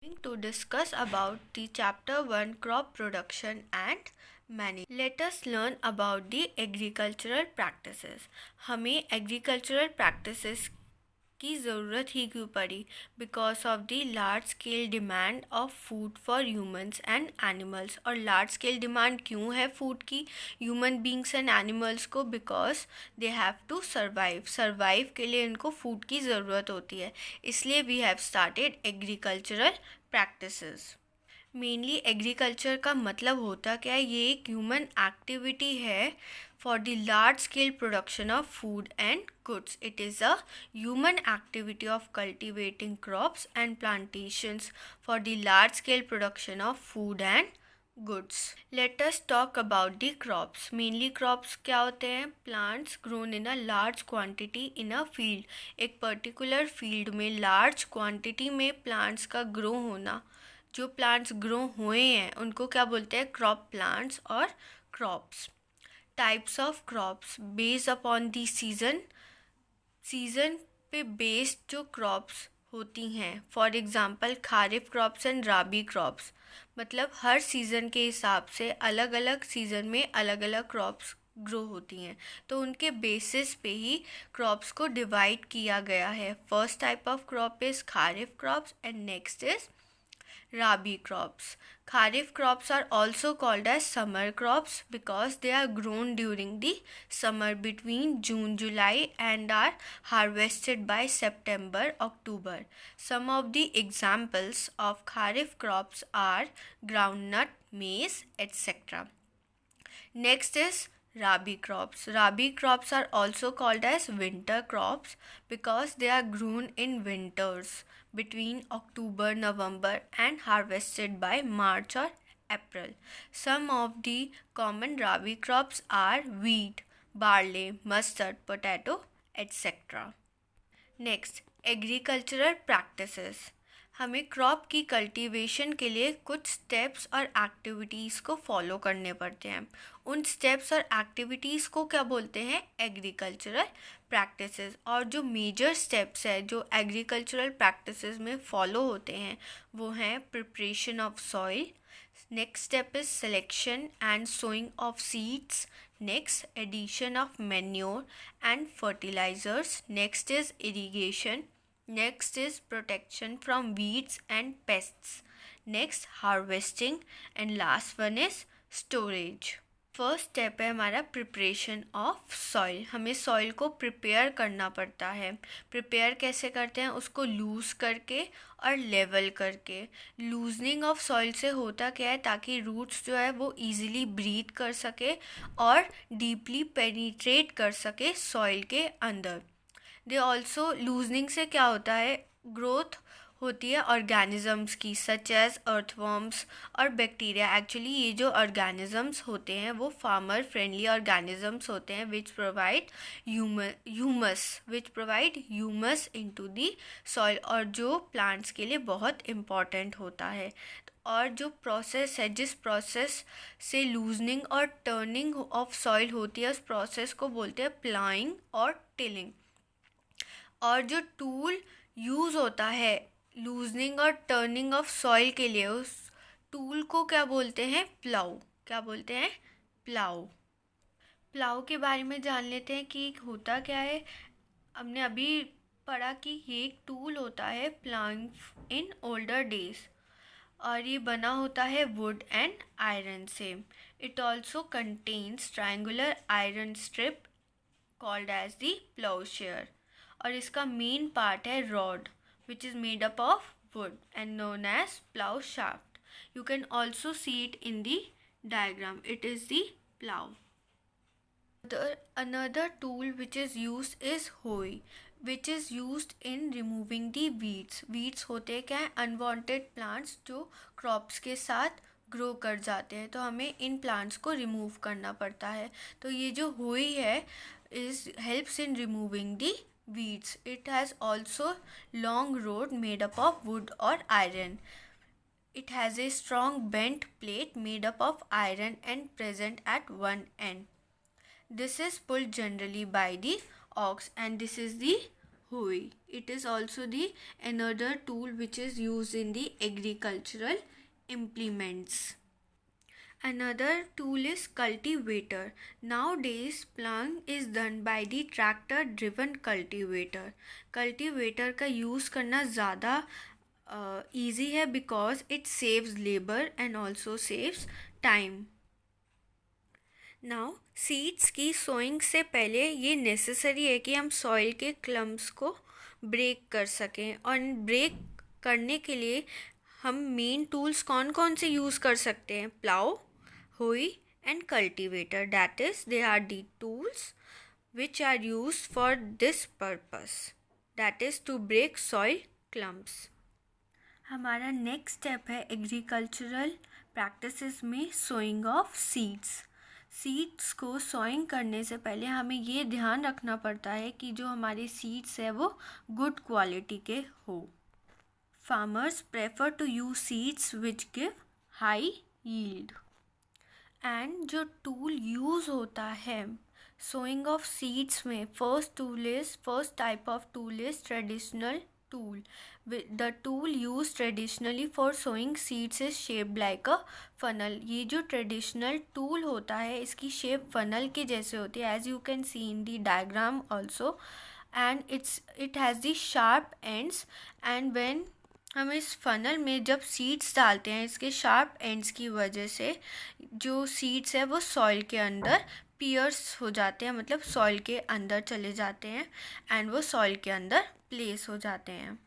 Going to discuss about the chapter 1 crop production and management. Let us learn about the agricultural practices. हमें agricultural practices की ज़रूरत ही क्यों पड़ी? Because of the large scale demand of food for humans and animals. और large scale demand क्यों है food की ह्यूमन बींग्स एंड एनिमल्स को? Because they have to survive के लिए इनको फूड की ज़रूरत होती है, इसलिए we have started agricultural practices. Mainly agriculture का मतलब होता क्या है? ये एक ह्यूमन एक्टिविटी है for the large scale production of food and goods. It is a human activity of cultivating crops and plantations for the large scale production of food and goods. Let us talk about the crops. Mainly crops क्या होते हैं? Plants grown in a large quantity in a field. एक particular field में large quantity में plants का grow होना. जो plants grow हुए हैं उनको क्या बोलते हैं? Crop plants और crops. Types of crops based upon the season पे बेस्ड जो क्रॉप्स होती हैं. For example kharif crops and rabi crops. मतलब हर सीज़न के हिसाब से अलग अलग सीज़न में अलग अलग क्रॉप्स ग्रो होती हैं, तो उनके बेसिस पे ही क्रॉप्स को डिवाइड किया गया है. First type of crop is kharif crops and next is Rabi crops. Kharif crops are also called as summer crops because they are grown during the summer between June-July and are harvested by September-October. Some of the examples of Kharif crops are groundnut, maize, etc. Next is Rabi crops. Rabi crops are also called as winter crops because they are grown in winters between October, November and harvested by March or April. Some of the common Rabi crops are wheat, barley, mustard, potato, etc. Next, agricultural practices. हमें crop की cultivation के लिए कुछ steps और activities को follow करने पड़ते हैं. उन स्टेप्स और एक्टिविटीज़ को क्या बोलते हैं? Agricultural practices. और जो मेजर स्टेप्स है जो एग्रीकल्चरल प्रैक्टिसेस में फॉलो होते हैं वो हैं preparation of soil. Next step is selection and sowing of seeds. Next, addition of manure and fertilizers. Next is irrigation. Next is protection from weeds and pests. Next, harvesting. And last one is storage. First step है हमारा preparation of soil. हमें soil को prepare करना पड़ता है. Prepare कैसे करते हैं? उसको लूज़ करके और लेवल करके. लूजनिंग ऑफ सॉइल से होता क्या है? ताकि रूट्स जो है वो इजीली ब्रीथ कर सके और डीपली पेनिट्रेट कर सके सॉइल के अंदर. दे ऑल्सो लूजनिंग से क्या होता है? ग्रोथ होती है ऑर्गेनिजम्स की सच एज अर्थवर्म्स और बैक्टीरिया. एक्चुअली ये जो ऑर्गेनिजम्स होते हैं वो फार्मर फ्रेंडली ऑर्गेनिजम्स होते हैं which provide humus into the soil और जो प्लांट्स के लिए बहुत इम्पॉर्टेंट होता है. और जो प्रोसेस है, जिस प्रोसेस से लूजनिंग और टर्निंग ऑफ सॉइल होती है उस प्रोसेस को बोलते हैं प्लाइंग और टिलिंग. और जो टूल यूज़ होता है लूजनिंग और टर्निंग ऑफ सॉइल के लिए उस टूल को क्या बोलते हैं? प्लाऊ. क्या बोलते हैं? प्लाऊ. प्लाऊ के बारे में जान लेते हैं कि होता क्या है. हमने अभी पढ़ा कि ये एक टूल होता है प्लाइंग इन ओल्डर डेज और ये बना होता है वुड एंड आयरन से. It also contains triangular iron strip called as the ploughshare. और इसका मेन पार्ट है rod which is made up of wood and known as plough shaft. You can also see it in the diagram. It is the plough. Another tool which is used is hoe, which is used in removing the weeds. Weeds होते हैं क्या है? Unwanted plants जो crops के साथ grow कर जाते हैं, तो हमें इन प्लांट्स को रिमूव करना पड़ता है. तो ये जो होई है is helps in removing the weeds. It has also long rod made up of wood or iron. It has a strong bent plate made up of iron and present at one end. This is pulled generally by the ox and this is the hoe. It is also the another tool which is used in the agricultural implements. Another tool is cultivator. Nowadays, plowing is done by the tractor driven cultivator. Cultivator का use करना ज़्यादा easy है because it saves labor and also saves time. Now seeds की sowing से पहले ये necessary है कि हम सॉइल के क्लम्प्स को ब्रेक कर सकें, और ब्रेक करने के लिए हम मेन टूल्स कौन कौन से यूज़ कर सकते हैं? Plough, hoe and cultivator. That is, they are the tools which are used for this purpose. That is to break soil clumps. हमारा नेक्स्ट स्टेप है एग्रीकल्चरल प्रैक्टिसेस में सोइंग ऑफ सीड्स. सीड्स को sowing करने से पहले हमें ये ध्यान रखना पड़ता है कि जो हमारे सीड्स है वो गुड क्वालिटी के हो. Farmers prefer to use seeds which give high yield. And जो टूल यूज़ होता है सोइंग ऑफ सीड्स में, first type of tool is traditional tool. The tool used traditionally for sowing seeds is shaped like a funnel. ये जो traditional tool होता है इसकी shape funnel के जैसे होती है, as you can see in the diagram also. And it has the sharp ends. And when हम इस फनल में जब सीड्स डालते हैं, इसके शार्प एंड्स की वजह से जो सीड्स है वो सॉइल के अंदर पियर्स हो जाते हैं, मतलब सॉइल के अंदर चले जाते हैं एंड वो सॉइल के अंदर प्लेस हो जाते हैं.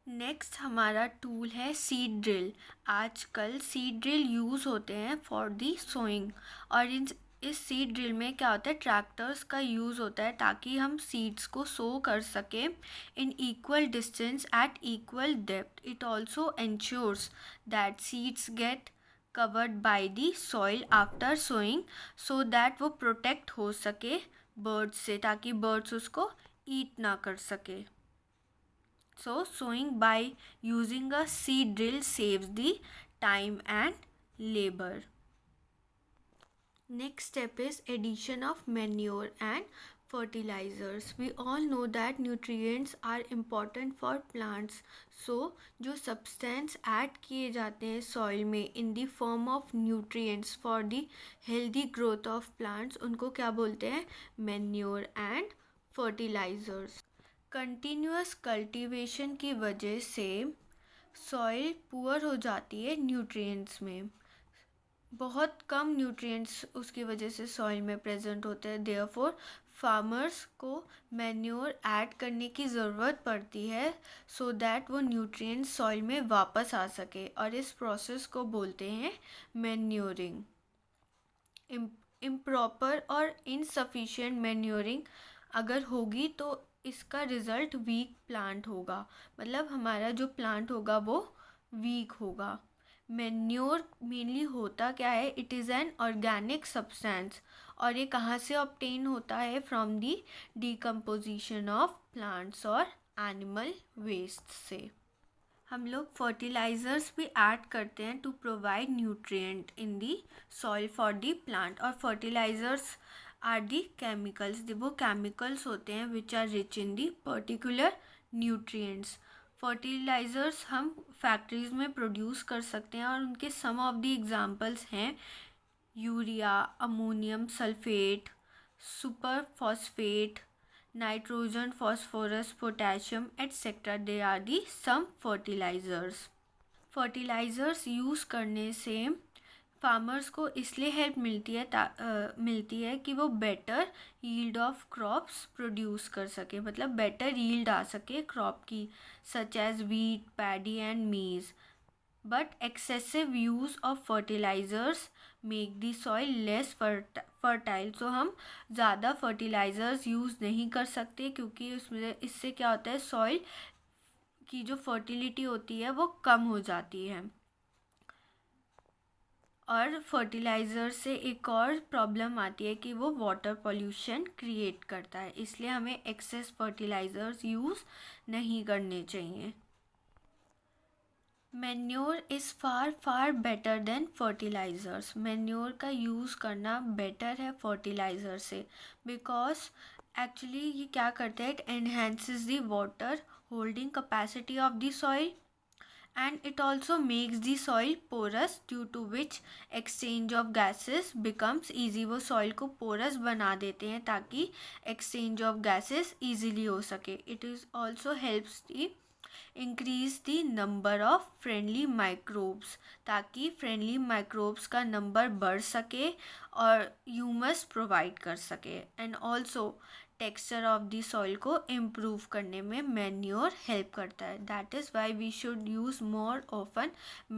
नेक्स्ट हमारा टूल है सीड ड्रिल. आजकल सीड ड्रिल यूज़ होते हैं फॉर दी सोइंग, और इस सीड ड्रिल में क्या होता है, ट्रैक्टर्स का यूज़ होता है ताकि हम सीड्स को सो कर सकें in equal distance at equal depth. It also ensures that seeds get covered by the soil after sowing, so that वो प्रोटेक्ट हो सके बर्ड्स से, ताकि बर्ड्स उसको ईट ना कर सके. So sowing by using a seed drill saves the time and labour. Next step is addition of manure and fertilizers. We all know that nutrients are important for plants. So जो substance add किए जाते हैं soil में in the form of nutrients for the healthy growth of plants, उनको क्या बोलते हैं? Manure and fertilizers. Continuous cultivation की वजह से soil poor हो जाती है nutrients में. बहुत कम न्यूट्रिएंट्स उसकी वजह से सॉइल में प्रेजेंट होते हैं. देयरफॉर फार्मर्स को मैन्योर ऐड करने की ज़रूरत पड़ती है सो दैट वो न्यूट्रिएंट्स सॉइल में वापस आ सके, और इस प्रोसेस को बोलते हैं मैन्योरिंग. इम्प्रॉपर और इनसफिशिएंट मैन्योरिंग अगर होगी तो इसका रिज़ल्ट वीक प्लांट होगा, मतलब हमारा जो प्लांट होगा वो वीक होगा. मैन्योर मेनली होता क्या है? It is an organic substance, और ये कहाँ से ऑब्टेन होता है? From the decomposition of plants और एनिमल वेस्ट से. हम लोग फर्टिलाइज़र्स भी ऐड करते हैं to provide nutrient in the soil for the plant. और फर्टिलाइज़र्स आर दी केमिकल्स, वो केमिकल्स होते हैं which are rich in the particular nutrients. Fertilisers हम फैक्ट्रीज़ में प्रोड्यूस कर सकते हैं, और उनके सम ऑफ द एग्जांपल्स हैं urea, ammonium sulphate, super phosphate, nitrogen, phosphorus, potassium etcetera. They are the some fertilisers. Fertilisers use करने से फार्मर्स को इसलिए हेल्प मिलती है कि वो better yield of crops produce कर सके, मतलब बेटर यील्ड आ सके क्रॉप की, such as wheat, paddy and maize. But excessive use of fertilizers make the soil less fertile. So हम ज़्यादा फर्टिलाइज़र्स यूज़ नहीं कर सकते, क्योंकि इससे क्या होता है, सॉइल की जो फर्टिलिटी होती है वो कम हो जाती है. और फर्टिलाइज़र से एक और प्रॉब्लम आती है कि वो वाटर पोल्यूशन क्रिएट करता है, इसलिए हमें एक्सेस फर्टिलाइज़र्स यूज़ नहीं करने चाहिए. Manure is far better than fertilisers. Manure का यूज़ करना बेटर है फर्टिलाइज़र से, बिकॉज एक्चुअली ये क्या करता है, it enhances the water holding capacity of the soil and it also makes the soil porous due to which exchange of gases becomes easy. वो soil को porous बना देते हैं ताकि exchange of gases easily हो सके. It is also helps the increase the number of friendly microbes ताकि friendly microbes का number बढ़ सके और humus provide कर सके. And also texture of the soil को इम्प्रूव करने में मैन्योर हेल्प करता है. That is why we should use more often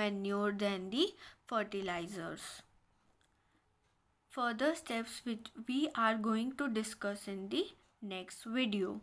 manure than the fertilisers. Further steps which we are going to discuss in the next video.